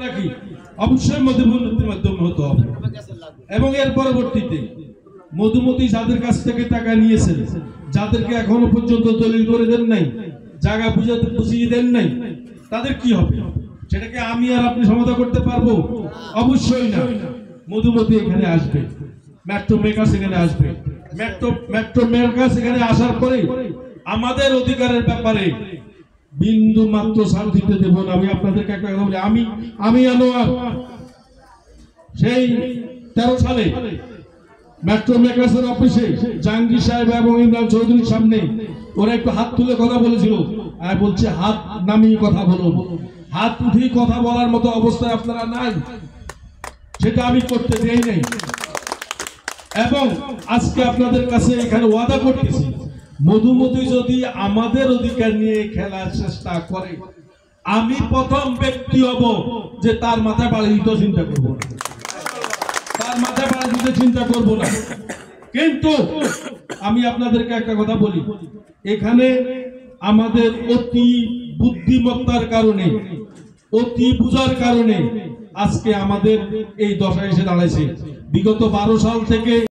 রাখি অবশ্যই মধুমতির মাধ্যমে হতে হবে এবং এর পরবর্তীতে মধুমতি যাদের কাছ থেকে টাকা নিয়েছেন, যাদেরকে এখনো পর্যন্ত দলিল করে দেন নাই, জায়গা বুঝিয়ে দেন নাই, তাদের কি হবে? সেটাকে আমি আর আপনি সমাধান করতে পারবো? অবশ্যই না। মধুমতি এখানে আসবে, মেট্রো মেকার্স এখানে আসবে, মেট্রো মেকার্স এখানে আসার পরে আমাদের অধিকারের ব্যাপারে বিন্দু মাত্র ছাড় দিতে দেব না। আমি আপনাদেরকে একটা কথা বলি, আমি আনোয়ার সেই 13 সালে মেট্রো মেকার্সের অফিসে জাহাঙ্গীর সাহেব এবং ইমরান চৌধুরীর সামনে ওরা একটু হাত তুলে কথা বলেছিল। আর বলছে হাত নামিয়ে কথা বলো, হাত উঠিয়ে কথা বলার মতো অবস্থায় আপনারা নাই, সেটা আমি করতে দেই নাই। এবং আজকে আপনাদের কাছে এখানে ওয়াদা করতেছি, মধুমতি যদি আমাদের অধিকার নিয়ে খেলার চেষ্টা করে, আমি প্রথম ব্যক্তি হব যে তার মাথায় বাড়ি দিতে চিন্তা করব না, তার মাথায় বাড়ি দিতে চিন্তা করব না। কিন্তু আমি আপনাদেরকে একটা কথা বলি, এখানে আমাদের অতি বুদ্ধিমত্তার কারণে, অতি বুঝার কারণে আজকে আমাদের এই দশা এসে দাঁড়াইছে। বিগত 12 সাল থেকে